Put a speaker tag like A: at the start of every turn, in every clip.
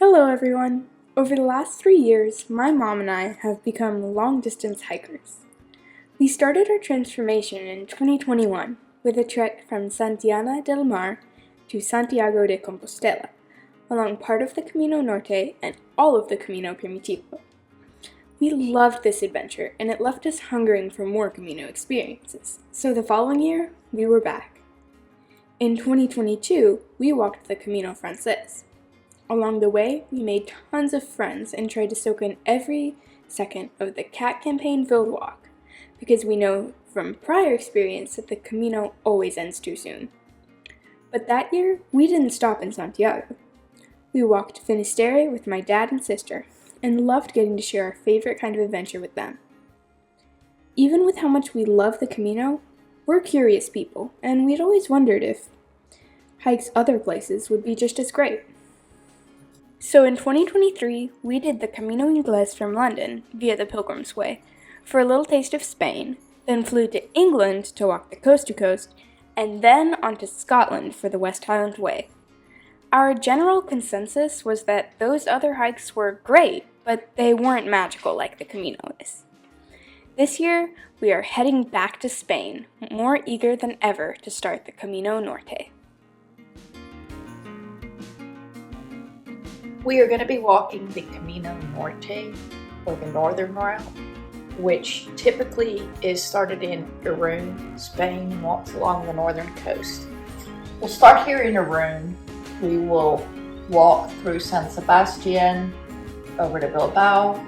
A: Hello everyone! Over the last 3 years, my mom and I have become long-distance hikers. We started our transformation in 2021 with a trek from Santiago del Mar to Santiago de Compostela, along part of the Camino Norte and all of the Camino Primitivo. We loved this adventure and it left us hungering for more Camino experiences, so the following year, we were back. In 2022, we walked the Camino Frances. Along the way, we made tons of friends and tried to soak in every second of the Cat Campaign-filled walk, because we know from prior experience that the Camino always ends too soon. But that year, we didn't stop in Santiago. We walked Finisterre with my dad and sister, and loved getting to share our favorite kind of adventure with them. Even with how much we love the Camino, we're curious people, and we'd always wondered if hikes other places would be just as great. So in 2023, we did the Camino Inglés from London via the Pilgrim's Way for a little taste of Spain, then flew to England to walk the coast to coast, and then on to Scotland for the West Highland Way. Our general consensus was that those other hikes were great, but they weren't magical like the Camino is. This year, we are heading back to Spain, more eager than ever to start the Camino Norte.
B: We are going to be walking the Camino Norte, or the northern route, which typically is started in Irún, Spain, and walks along the northern coast. We'll start here in Irún. We will walk through San Sebastian, over to Bilbao,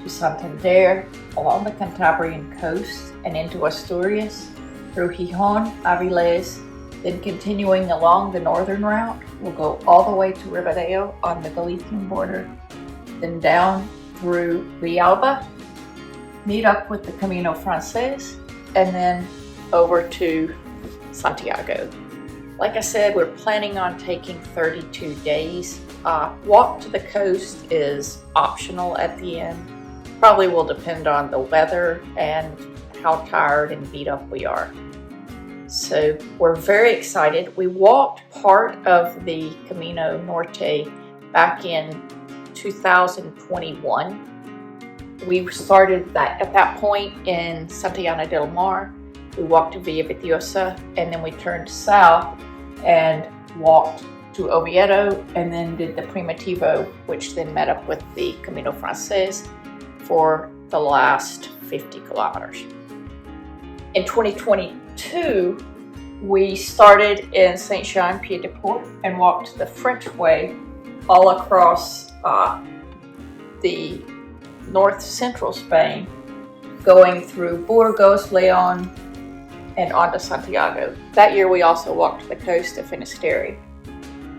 B: to Santander, along the Cantabrian coast, and into Asturias, through Gijón, Avilés, then continuing along the northern route. We'll go all the way to Ribadeo on the Galician border, then down through Villalba, meet up with the Camino Frances, and then over to Santiago. Like I said, we're planning on taking 32 days. Walk to the coast is optional at the end. Probably will depend on the weather and how tired and beat up we are. So we're very excited. We walked part of the Camino Norte back in 2021. We started that at that point in Santiago del Mar. We walked to Villaviciosa, and then we turned south and walked to Oviedo, and then did the Primitivo, which then met up with the Camino Frances for the last 50 kilometers. In 2022, we started in Saint-Jean-Pied-de-Port and walked the French way all across the north-central Spain, going through Burgos, León, and on to Santiago. That year we also walked the coast of Finisterre.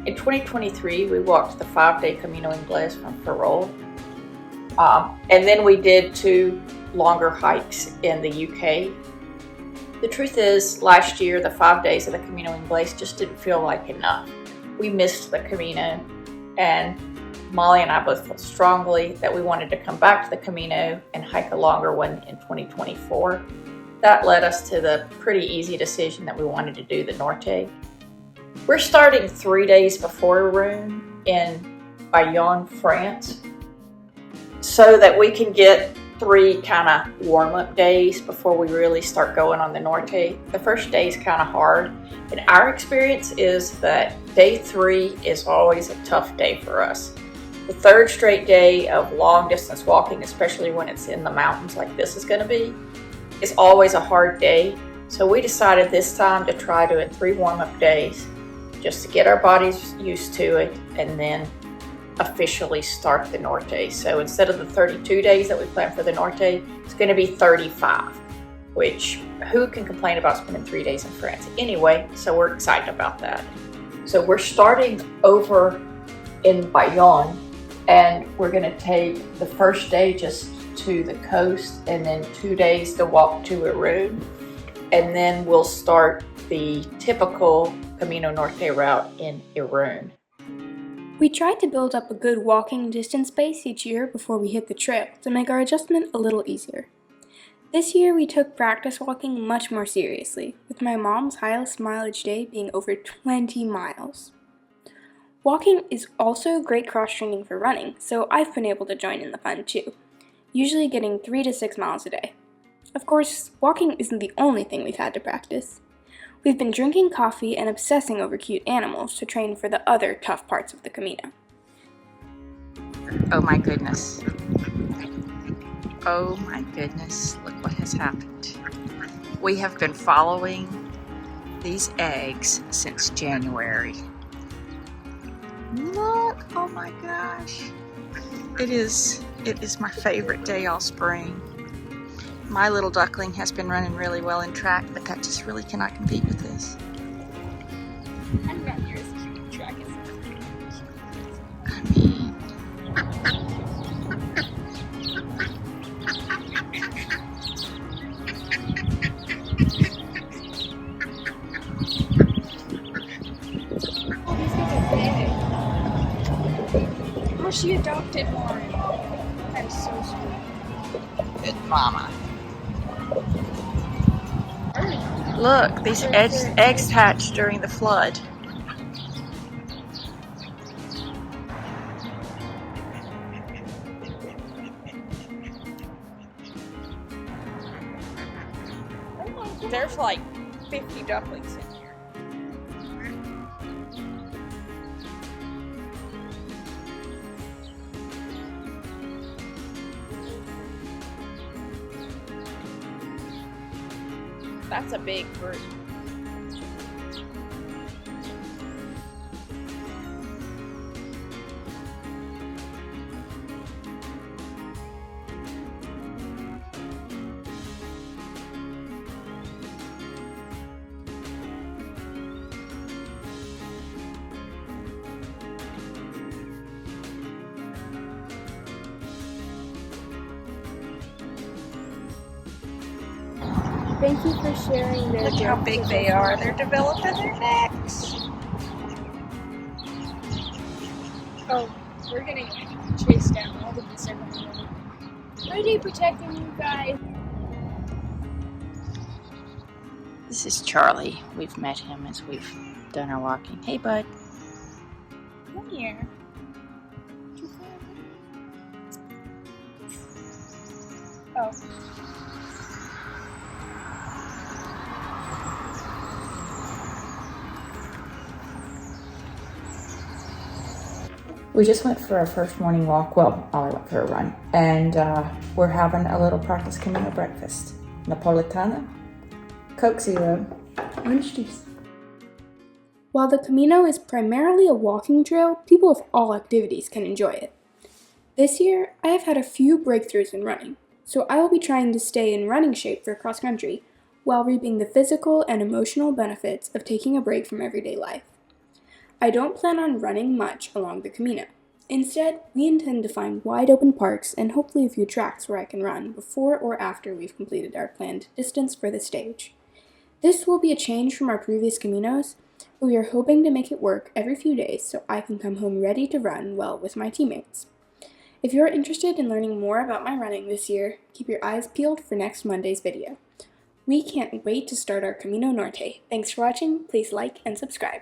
B: In 2023, we walked the 5-day Camino Inglés from Ferrol. And then we did 2 longer hikes in the UK. The truth is, last year, the 5 days of the Camino Inglés just didn't feel like enough. We missed the Camino, and Molly and I both felt strongly that we wanted to come back to the Camino and hike a longer one in 2024. That led us to the pretty easy decision that we wanted to do the Norte. We're starting 3 days before Irún in Bayonne, France, so that we can get 3 kind of warm-up days before we really start going on the Norte. The first day is kind of hard, and our experience is that day 3 is always a tough day for us. The third straight day of long-distance walking, especially when it's in the mountains like this is going to be, is always a hard day. So we decided this time to try doing 3 warm-up days just to get our bodies used to it, and then officially start the Norte. So instead of the 32 days that we planned for the Norte, it's going to be 35, which who can complain about spending 3 days in France anyway? So we're excited about that. So we're starting over in Bayonne, and we're going to take the first day just to the coast, and then 2 days to walk to Irún, and then we'll start the typical Camino Norte route in Irún.
A: We tried to build up a good walking distance base each year before we hit the trail to make our adjustment a little easier. This year we took practice walking much more seriously, with my mom's highest mileage day being over 20 miles. Walking is also great cross-training for running, so I've been able to join in the fun too, usually getting 3 to 6 miles a day. Of course, walking isn't the only thing we've had to practice. We've been drinking coffee and obsessing over cute animals to train for the other tough parts of the Camino.
C: Oh my goodness. Oh my goodness, look what has happened. We have been following these eggs since January. Look, oh my gosh. It is my favorite day all spring. My little duckling has been running really well in track, but that just really cannot compete with this.
A: I'm not near as cute in track as
C: I mean,
A: oh, these guys are big. Oh, she adopted one. That is so sweet.
C: good mama. Look, these eggs hatched during the flood. There's like 50 ducklings in here. That's a big group.
A: Thank you for sharing their
C: Look how big they are. They're developing their necks.
A: Oh, we're gonna chase down all of this everyone. Ready protecting you guys.
C: This is Charlie. We've met him as we've done our walking. Hey, bud.
A: Come here. Oh.
D: We just went for our first morning walk. Well, Ollie went for a run. And we're having a little practice Camino breakfast. Napolitana, Coke Zero, orange juice.
A: While the Camino is primarily a walking trail, people of all activities can enjoy it. This year, I have had a few breakthroughs in running, so I will be trying to stay in running shape for cross country while reaping the physical and emotional benefits of taking a break from everyday life. I don't plan on running much along the Camino. Instead, we intend to find wide open parks and hopefully a few tracks where I can run before or after we've completed our planned distance for the stage. This will be a change from our previous Caminos, but we are hoping to make it work every few days so I can come home ready to run well with my teammates. If you're interested in learning more about my running this year, keep your eyes peeled for next Monday's video. We can't wait to start our Camino Norte. Thanks for watching, please like and subscribe.